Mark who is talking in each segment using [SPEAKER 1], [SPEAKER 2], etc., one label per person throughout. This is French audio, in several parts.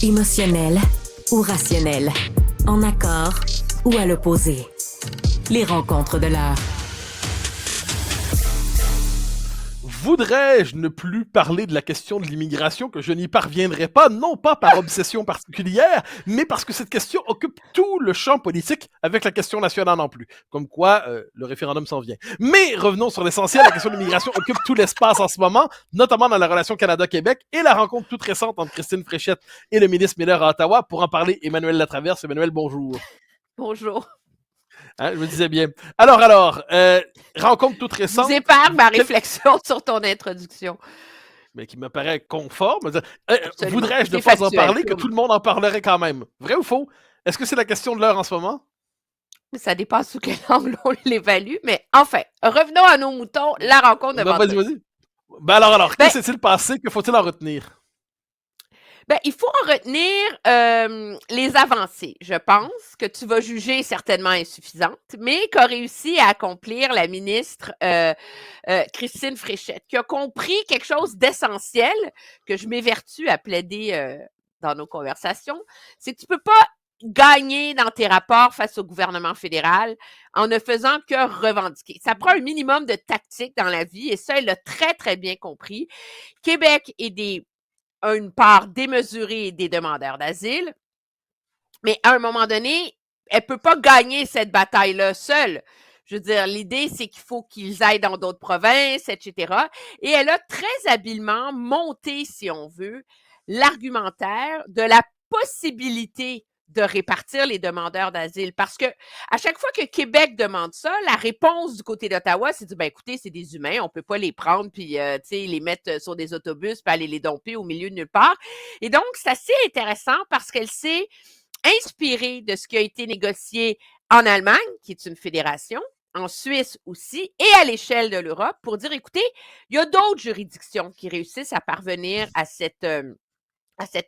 [SPEAKER 1] Émotionnel ou rationnel, en accord ou à l'opposé. Les rencontres de l'heure.
[SPEAKER 2] Voudrais-je ne plus parler de la question de l'immigration, que je n'y parviendrai pas, non pas par obsession particulière, mais parce que cette question occupe tout le champ politique avec la question nationale non plus. Comme quoi, le référendum s'en vient. Mais revenons sur l'essentiel, la question de l'immigration occupe tout l'espace en ce moment, notamment dans la relation Canada-Québec et la rencontre toute récente entre Christine Fréchette et le ministre Miller à Ottawa. Pour en parler, Emmanuel Latraverse. Emmanuel, bonjour.
[SPEAKER 3] Bonjour.
[SPEAKER 2] Hein, je me disais bien. Alors, rencontre toute récente.
[SPEAKER 3] Vous épargne ma réflexion sur ton introduction.
[SPEAKER 2] Mais qui me paraît conforme. Voudrais-je ne
[SPEAKER 3] C'est
[SPEAKER 2] pas
[SPEAKER 3] factuel,
[SPEAKER 2] en parler, que tout le monde en parlerait quand même? Vrai ou faux? Est-ce que c'est la question de l'heure en ce moment?
[SPEAKER 3] Ça dépend sous quel angle on l'évalue, mais enfin, revenons à nos moutons, la rencontre de vendredi.
[SPEAKER 2] Vas-y. Alors, que s'est-il passé? Que faut-il en retenir?
[SPEAKER 3] Il faut en retenir les avancées, je pense, que tu vas juger certainement insuffisantes, mais qu'a réussi à accomplir la ministre Christine Fréchette, qui a compris quelque chose d'essentiel que je m'évertue à plaider dans nos conversations, c'est que tu peux pas gagner dans tes rapports face au gouvernement fédéral en ne faisant que revendiquer. Ça prend un minimum de tactique dans la vie et ça, elle l'a très, très bien compris. Québec a une part démesurée des demandeurs d'asile, mais à un moment donné, elle peut pas gagner cette bataille-là seule. Je veux dire, l'idée, c'est qu'il faut qu'ils aillent dans d'autres provinces, etc. Et elle a très habilement monté, si on veut, l'argumentaire de la possibilité de répartir les demandeurs d'asile. Parce que à chaque fois que Québec demande ça, la réponse du côté d'Ottawa, c'est de dire, écoutez, c'est des humains, on peut pas les prendre puis les mettre sur des autobus puis aller les domper au milieu de nulle part. Et donc, c'est assez intéressant parce qu'elle s'est inspirée de ce qui a été négocié en Allemagne, qui est une fédération, en Suisse aussi, et à l'échelle de l'Europe, pour dire, écoutez, il y a d'autres juridictions qui réussissent à parvenir à cette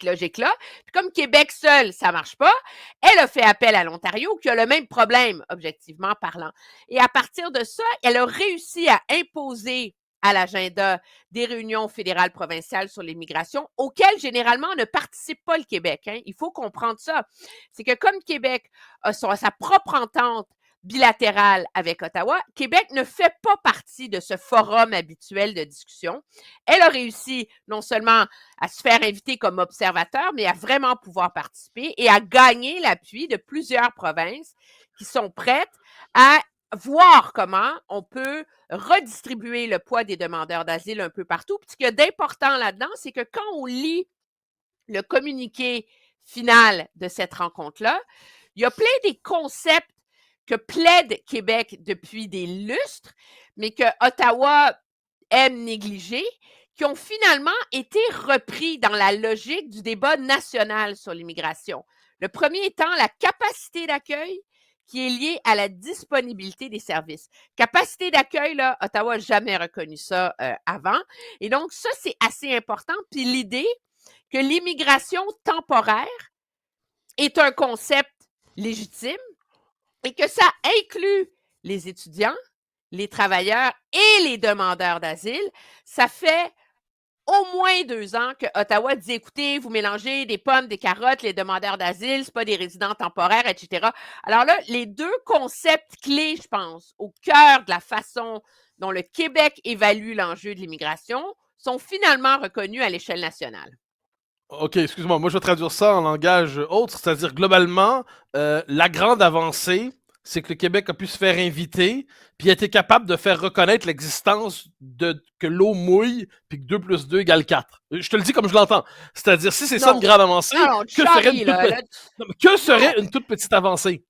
[SPEAKER 3] logique-là. Puis comme Québec seul, ça marche pas, elle a fait appel à l'Ontario qui a le même problème, objectivement parlant. Et à partir de ça, elle a réussi à imposer à l'agenda des réunions fédérales provinciales sur l'immigration, auxquelles généralement ne participe pas le Québec. Hein. Il faut comprendre ça. C'est que comme Québec a sa propre entente bilatérale avec Ottawa, Québec ne fait pas partie de ce forum habituel de discussion. Elle a réussi non seulement à se faire inviter comme observateur, mais à vraiment pouvoir participer et à gagner l'appui de plusieurs provinces qui sont prêtes à voir comment on peut redistribuer le poids des demandeurs d'asile un peu partout. Puis ce qu'il y a d'important là-dedans, c'est que quand on lit le communiqué final de cette rencontre-là, il y a plein des concepts que plaide Québec depuis des lustres, mais que Ottawa aime négliger, qui ont finalement été repris dans la logique du débat national sur l'immigration. Le premier étant la capacité d'accueil qui est liée à la disponibilité des services. Capacité d'accueil, là, Ottawa n'a jamais reconnu ça avant. Et donc, ça, c'est assez important. Puis l'idée que l'immigration temporaire est un concept légitime, et que ça inclut les étudiants, les travailleurs et les demandeurs d'asile, ça fait au moins 2 ans que Ottawa dit, écoutez, vous mélangez des pommes, des carottes, les demandeurs d'asile, c'est pas des résidents temporaires, etc. Alors là, les deux concepts clés, je pense, au cœur de la façon dont le Québec évalue l'enjeu de l'immigration sont finalement reconnus à l'échelle nationale.
[SPEAKER 2] OK, excuse-moi, moi je vais traduire ça en langage autre, c'est-à-dire globalement, la grande avancée, c'est que le Québec a pu se faire inviter, puis a été capable de faire reconnaître l'existence de que l'eau mouille, puis que 2 plus 2 égale 4. Je te le dis comme je l'entends. C'est-à-dire, si c'est ça une grande avancée, que serait une toute petite avancée?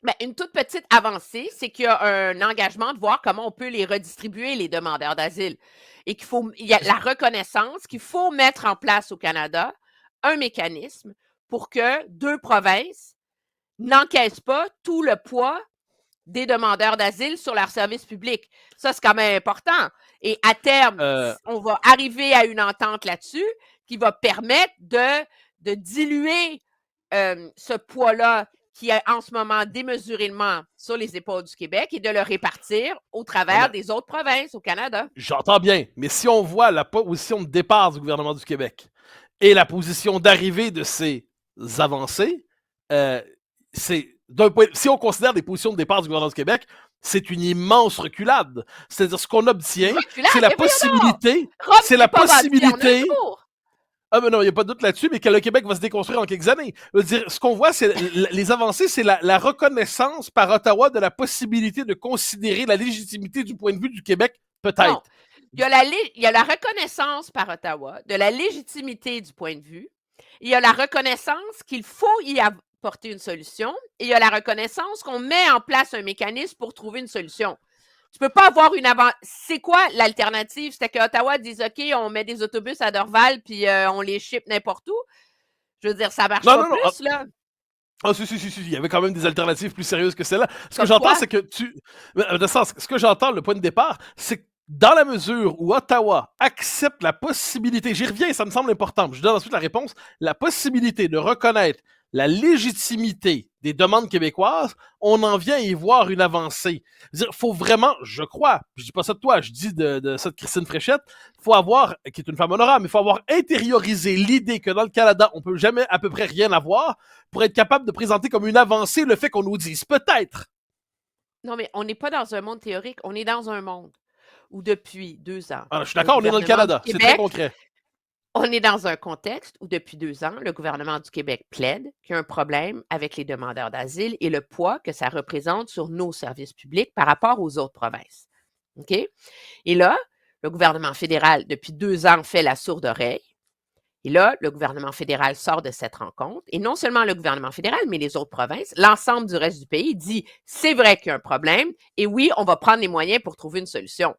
[SPEAKER 3] Ben, une toute petite avancée, c'est qu'il y a un engagement de voir comment on peut les redistribuer, les demandeurs d'asile. Et il y a la reconnaissance qu'il faut mettre en place au Canada un mécanisme pour que 2 provinces n'encaissent pas tout le poids des demandeurs d'asile sur leur service public. Ça, c'est quand même important. Et à terme, on va arriver à une entente là-dessus qui va permettre de diluer ce poids-là qui est en ce moment démesurément sur les épaules du Québec et de le répartir au travers des autres provinces au Canada.
[SPEAKER 2] J'entends bien, mais si on voit la position de départ du gouvernement du Québec Et la position d'arrivée de ces avancées, c'est d'un point. Si on considère des positions de départ du gouvernement du Québec, c'est une immense reculade. C'est-à-dire ce qu'on obtient, c'est la possibilité. C'est la possibilité. Ah, mais non, il n'y a pas de doute là-dessus, mais que le Québec va se déconstruire en quelques années. Je veux dire, ce qu'on voit, c'est les avancées, c'est la reconnaissance par Ottawa de la possibilité de considérer la légitimité du point de vue du Québec, peut-être.
[SPEAKER 3] Non. Il y a la reconnaissance par Ottawa de la légitimité du point de vue. Il y a la reconnaissance qu'il faut y apporter une solution. Et il y a la reconnaissance qu'on met en place un mécanisme pour trouver une solution. Tu peux pas avoir une avant. C'est quoi l'alternative? C'était que Ottawa dise OK, on met des autobus à Dorval puis on les ship n'importe où. Je veux dire, ça marche pas plus, là.
[SPEAKER 2] Ah, si, il y avait quand même des alternatives plus sérieuses que celle-là. Ce que j'entends, c'est que ce que j'entends, le point de départ, c'est que dans la mesure où Ottawa accepte la possibilité, j'y reviens, ça me semble important, je donne ensuite la réponse, la possibilité de reconnaître la légitimité des demandes québécoises, on en vient à y voir une avancée. Il faut vraiment, je crois, je dis pas ça de toi, je dis de ça de Christine Fréchette, faut avoir, qui est une femme honorable, mais il faut avoir intériorisé l'idée que dans le Canada, on peut jamais à peu près rien avoir pour être capable de présenter comme une avancée le fait qu'on nous dise peut-être.
[SPEAKER 3] Non, mais on n'est pas dans un monde théorique, on est dans un monde où depuis 2 ans...
[SPEAKER 2] Alors, je suis d'accord, on est dans le Canada, c'est très concret.
[SPEAKER 3] On est dans un contexte où, depuis 2 ans, le gouvernement du Québec plaide qu'il y a un problème avec les demandeurs d'asile et le poids que ça représente sur nos services publics par rapport aux autres provinces. OK? Et là, le gouvernement fédéral, depuis 2 ans, fait la sourde oreille. Et là, le gouvernement fédéral sort de cette rencontre. Et non seulement le gouvernement fédéral, mais les autres provinces, l'ensemble du reste du pays dit « c'est vrai qu'il y a un problème et oui, on va prendre les moyens pour trouver une solution ».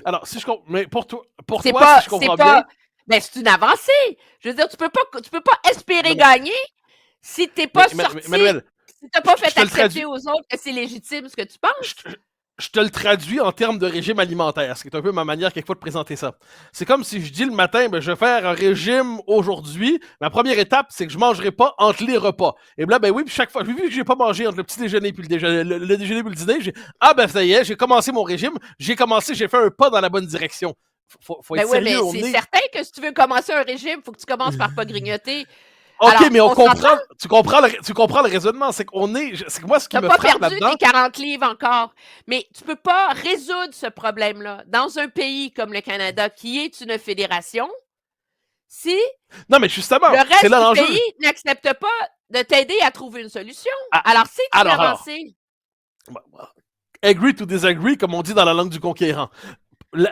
[SPEAKER 2] Alors, si je comprends, mais pour toi,
[SPEAKER 3] si je
[SPEAKER 2] comprends bien...
[SPEAKER 3] Ben, c'est une avancée. Je veux dire, tu peux pas espérer gagner si tu n'es pas sorti,
[SPEAKER 2] Manuel,
[SPEAKER 3] si tu n'as pas fait accepter aux autres que c'est légitime ce que tu penses.
[SPEAKER 2] Je te le traduis en termes de régime alimentaire, ce qui est un peu ma manière quelquefois de présenter ça. C'est comme si je dis le matin, ben, je vais faire un régime aujourd'hui. Ma première étape, c'est que je ne mangerai pas entre les repas. Et là, ben oui, puis chaque fois, vu que je n'ai pas mangé entre le petit déjeuner puis le déjeuner puis le dîner, ben ça y est, j'ai commencé mon régime, j'ai fait un pas dans la bonne direction. Faut être sérieux.
[SPEAKER 3] Mais c'est certain que si tu veux commencer un régime, il faut que tu commences par pas grignoter.
[SPEAKER 2] OK, alors, mais tu comprends le raisonnement. C'est que moi, ce qui me frappe là-dedans... Tu n'as pas perdu
[SPEAKER 3] tes 40 livres encore. Mais tu ne peux pas résoudre ce problème-là dans un pays comme le Canada, qui est une fédération, si
[SPEAKER 2] non, mais justement,
[SPEAKER 3] le reste du pays n'accepte pas de t'aider à trouver une solution. Alors, c'est une avancée.
[SPEAKER 2] Agree to disagree, comme on dit dans la langue du conquérant.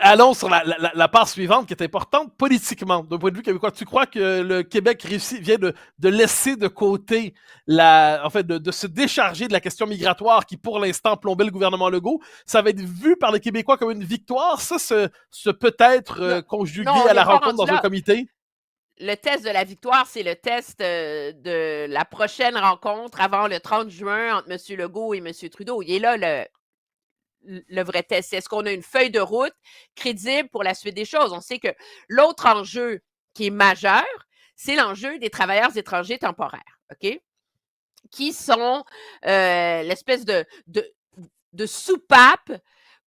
[SPEAKER 2] Allons sur la part suivante qui est importante politiquement, d'un point de vue québécois. Tu crois que le Québec vient de laisser de côté, de se décharger de la question migratoire qui, pour l'instant, plombait le gouvernement Legault? Ça va être vu par les Québécois comme une victoire, ça, ce peut-être conjugué à la rencontre dans un comité?
[SPEAKER 3] Le test de la victoire, c'est le test de la prochaine rencontre avant le 30 juin entre M. Legault et M. Trudeau. Il est là, le vrai test. Est-ce qu'on a une feuille de route crédible pour la suite des choses? On sait que l'autre enjeu qui est majeur, c'est l'enjeu des travailleurs étrangers temporaires, OK? Qui sont l'espèce de soupape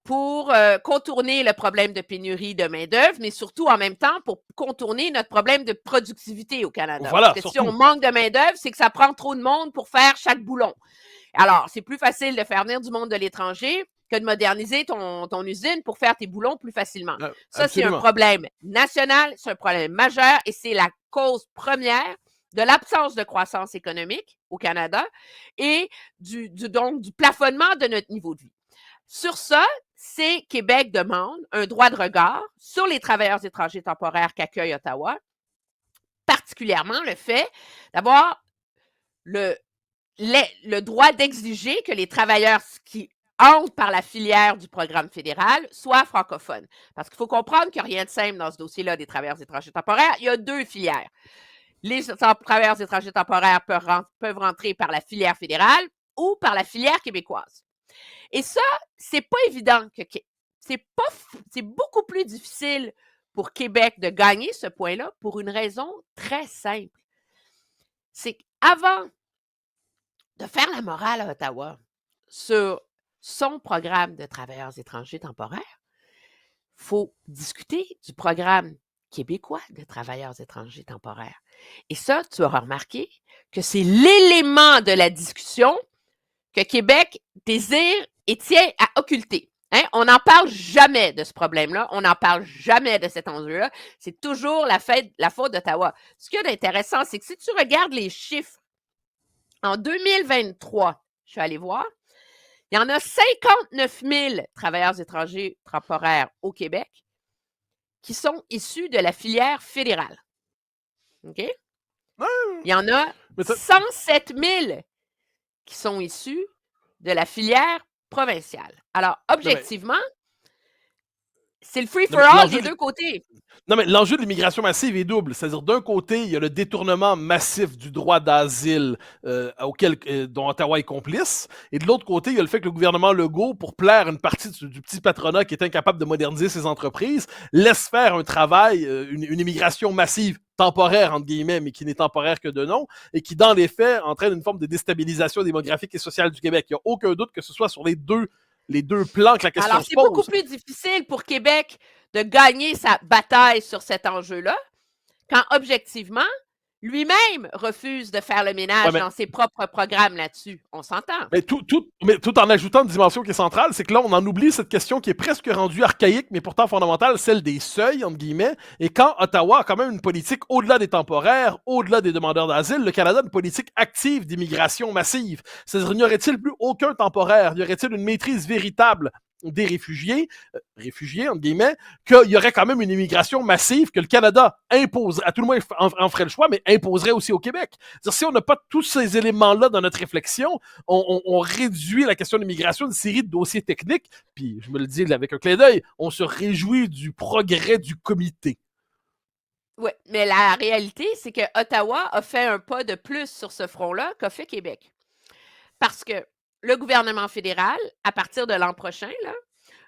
[SPEAKER 3] pour contourner le problème de pénurie de main-d'œuvre, mais surtout en même temps pour contourner notre problème de productivité au Canada.
[SPEAKER 2] Voilà,
[SPEAKER 3] parce que si on manque de main-d'œuvre, c'est que ça prend trop de monde pour faire chaque boulon. Alors, c'est plus facile de faire venir du monde de l'étranger que de moderniser ton usine pour faire tes boulons plus facilement. Ça, c'est un problème national, c'est un problème majeur et c'est la cause première de l'absence de croissance économique au Canada et du plafonnement de notre niveau de vie. Sur ça, c'est Québec demande un droit de regard sur les travailleurs étrangers temporaires qu'accueille Ottawa, particulièrement le fait d'avoir le droit d'exiger que les travailleurs qui entrent par la filière du programme fédéral soient francophones. Parce qu'il faut comprendre qu'il n'y a rien de simple dans ce dossier-là des travailleurs étrangers temporaires. Il y a 2 filières. Les travailleurs étrangers temporaires peuvent rentrer par la filière fédérale ou par la filière québécoise. Et ça, c'est pas évident. C'est beaucoup plus difficile pour Québec de gagner ce point-là pour une raison très simple. C'est qu'avant de faire la morale à Ottawa sur son programme de travailleurs étrangers temporaires, il faut discuter du programme québécois de travailleurs étrangers temporaires. Et ça, tu auras remarqué que c'est l'élément de la discussion que Québec désire et tient à occulter. Hein? On n'en parle jamais de ce problème-là. On n'en parle jamais de cet enjeu-là. C'est toujours la faute d'Ottawa. Ce qu'il y a d'intéressant, c'est que si tu regardes les chiffres, en 2023, je suis allée voir, il y en a 59 000 travailleurs étrangers temporaires au Québec qui sont issus de la filière fédérale. OK? Il y en a 107 000 qui sont issus de la filière provinciale. Alors, objectivement, c'est le free-for-all des deux côtés.
[SPEAKER 2] Non, mais l'enjeu de l'immigration massive est double. C'est-à-dire, d'un côté, il y a le détournement massif du droit d'asile dont Ottawa est complice. Et de l'autre côté, il y a le fait que le gouvernement Legault, pour plaire une partie du petit patronat qui est incapable de moderniser ses entreprises, laisse faire un travail, une immigration massive, temporaire, entre guillemets, mais qui n'est temporaire que de nom, et qui, dans les faits, entraîne une forme de déstabilisation démographique et sociale du Québec. Il n'y a aucun doute que ce soit sur les deux plans que la question se pose.
[SPEAKER 3] Alors, c'est beaucoup plus difficile pour Québec de gagner sa bataille sur cet enjeu-là, quand objectivement, lui-même refuse de faire le ménage dans ses propres programmes là-dessus. On s'entend.
[SPEAKER 2] Mais tout en ajoutant une dimension qui est centrale, c'est que là, on en oublie cette question qui est presque rendue archaïque, mais pourtant fondamentale, celle des seuils, entre guillemets. Et quand Ottawa a quand même une politique au-delà des temporaires, au-delà des demandeurs d'asile, le Canada a une politique active d'immigration massive. C'est-à-dire, n'y aurait-il plus aucun temporaire? Y aurait-il une maîtrise véritable des réfugiés, entre guillemets, qu'il y aurait quand même une immigration massive que le Canada impose, à tout le moins en ferait le choix, mais imposerait aussi au Québec. C'est-à-dire, si on n'a pas tous ces éléments-là dans notre réflexion, on réduit la question de l'immigration à une série de dossiers techniques, puis je me le dis avec un clin d'œil, on se réjouit du progrès du comité.
[SPEAKER 3] Oui, mais la réalité, c'est que Ottawa a fait un pas de plus sur ce front-là qu'a fait Québec. Parce que le gouvernement fédéral, à partir de l'an prochain, là,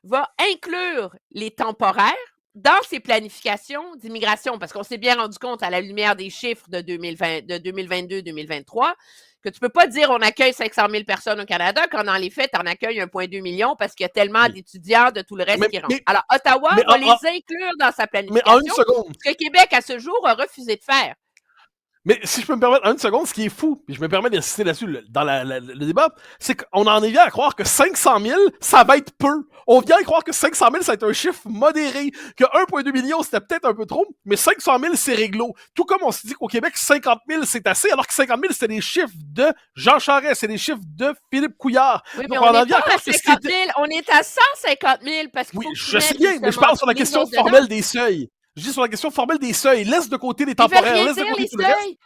[SPEAKER 3] va inclure les temporaires dans ses planifications d'immigration, parce qu'on s'est bien rendu compte à la lumière des chiffres de 2022-2023 que tu ne peux pas dire on accueille 500 000 personnes au Canada quand dans les faits, tu en accueilles 1,2 million parce qu'il y a tellement d'étudiants de tout le reste qui rentrent. Alors, Ottawa va les inclure dans sa planification,
[SPEAKER 2] mais en une seconde,
[SPEAKER 3] ce que Québec, à ce jour, a refusé de faire.
[SPEAKER 2] Mais si je peux me permettre, en une seconde, ce qui est fou, puis je me permets d'insister là-dessus dans le débat, c'est qu'on en est vient à croire que 500 000, ça va être peu. On vient à croire que 500 000, ça va être un chiffre modéré, que 1,2 million, c'était peut-être un peu trop, mais 500 000, c'est réglo. Tout comme on se dit qu'au Québec, 50 000, c'est assez, alors que 50 000, c'était des chiffres de Jean Charest, c'est des chiffres de Philippe Couillard.
[SPEAKER 3] Oui, mais donc, on est pas à 50 000, on est à 150 000 parce qu'il faut
[SPEAKER 2] que je sais bien, mais je parle sur la question formelle des seuils. Je dis sur la question formelle des seuils. Laisse de côté les temporaires, laisse de côté tout le reste.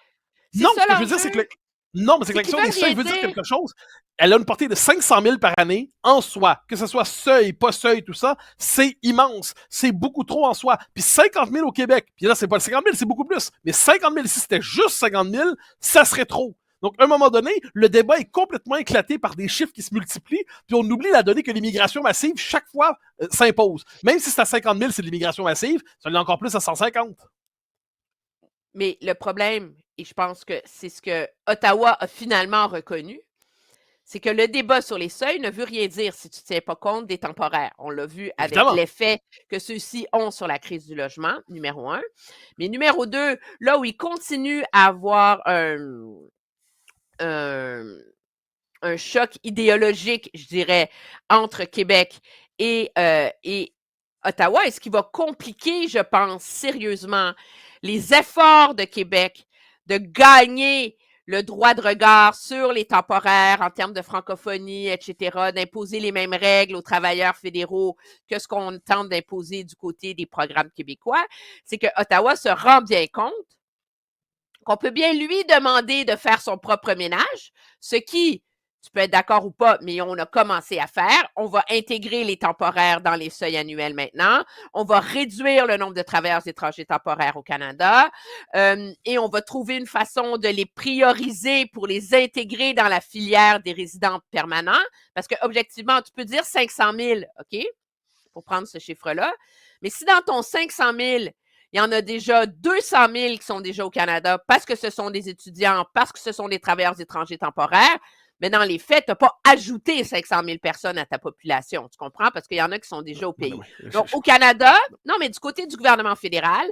[SPEAKER 2] Non, ce que je veux dire, c'est que non, mais c'est que la question des seuils veut dire quelque chose. Elle a une portée de 500 000 par année en soi. Que ce soit seuil, pas seuil, tout ça, c'est immense. C'est beaucoup trop en soi. Puis 50 000 au Québec. Puis là, c'est pas 50 000, c'est beaucoup plus. Mais 50 000, si c'était juste 50 000, ça serait trop. Donc, à un moment donné, le débat est complètement éclaté par des chiffres qui se multiplient, puis on oublie la donnée que l'immigration massive, chaque fois, s'impose. Même si c'est à 50 000, c'est de l'immigration massive, ça l'est encore plus à 150.
[SPEAKER 3] Mais le problème, et je pense que c'est ce que Ottawa a finalement reconnu, c'est que le débat sur les seuils ne veut rien dire si tu ne tiens pas compte des temporaires. On l'a vu avec l'effet que ceux-ci ont sur la crise du logement, numéro 1. Mais numéro 2, là où il continue à avoir un choc idéologique, je dirais, entre Québec et Ottawa, et ce qui va compliquer, je pense, sérieusement, les efforts de Québec de gagner le droit de regard sur les temporaires en termes de francophonie, etc., d'imposer les mêmes règles aux travailleurs fédéraux que ce qu'on tente d'imposer du côté des programmes québécois, c'est que Ottawa se rend bien compte qu'on peut bien lui demander de faire son propre ménage, ce qui, tu peux être d'accord ou pas, mais on a commencé à faire. On va intégrer les temporaires dans les seuils annuels maintenant. On va réduire le nombre de travailleurs étrangers temporaires au Canada et on va trouver une façon de les prioriser pour les intégrer dans la filière des résidents permanents. Parce que objectivement, tu peux dire 500 000, OK, pour prendre ce chiffre-là. Mais si dans ton 500 000, il y en a déjà 200 000 qui sont déjà au Canada parce que ce sont des étudiants, parce que ce sont des travailleurs étrangers temporaires, mais dans les faits, tu n'as pas ajouté 500 000 personnes à ta population. Tu comprends? Parce qu'il y en a qui sont déjà au pays. Donc, au Canada, non, mais du côté du gouvernement fédéral,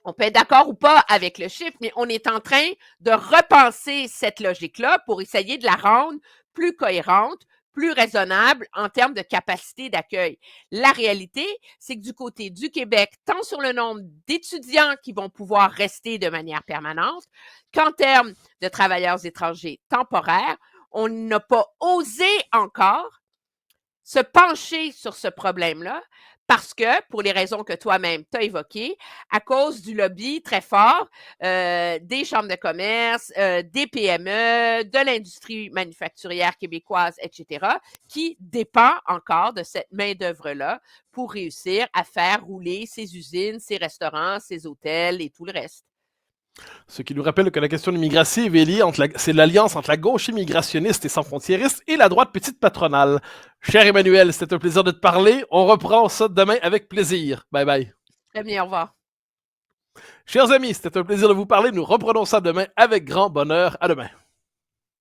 [SPEAKER 3] On peut être d'accord ou pas avec le chiffre, mais on est en train de repenser cette logique-là pour essayer de la rendre plus cohérente, plus raisonnable en termes de capacité d'accueil. La réalité, c'est que du côté du Québec, tant sur le nombre d'étudiants qui vont pouvoir rester de manière permanente, qu'en termes de travailleurs étrangers temporaires, on n'a pas osé encore se pencher sur ce problème-là parce que, pour les raisons que toi-même t'as évoquées, à cause du lobby très fort des chambres de commerce, des PME, de l'industrie manufacturière québécoise, etc., qui dépend encore de cette main-d'œuvre-là pour réussir à faire rouler ses usines, ses restaurants, ses hôtels et tout le reste.
[SPEAKER 2] Ce qui nous rappelle que la question de l'immigration est liée c'est l'alliance entre la gauche immigrationniste et sans frontiériste et la droite petite patronale. Cher Emmanuel, c'était un plaisir de te parler. On reprend ça demain avec plaisir. Bye bye.
[SPEAKER 3] Très bien, au revoir.
[SPEAKER 2] Chers amis, c'était un plaisir de vous parler. Nous reprenons ça demain avec grand bonheur. À demain.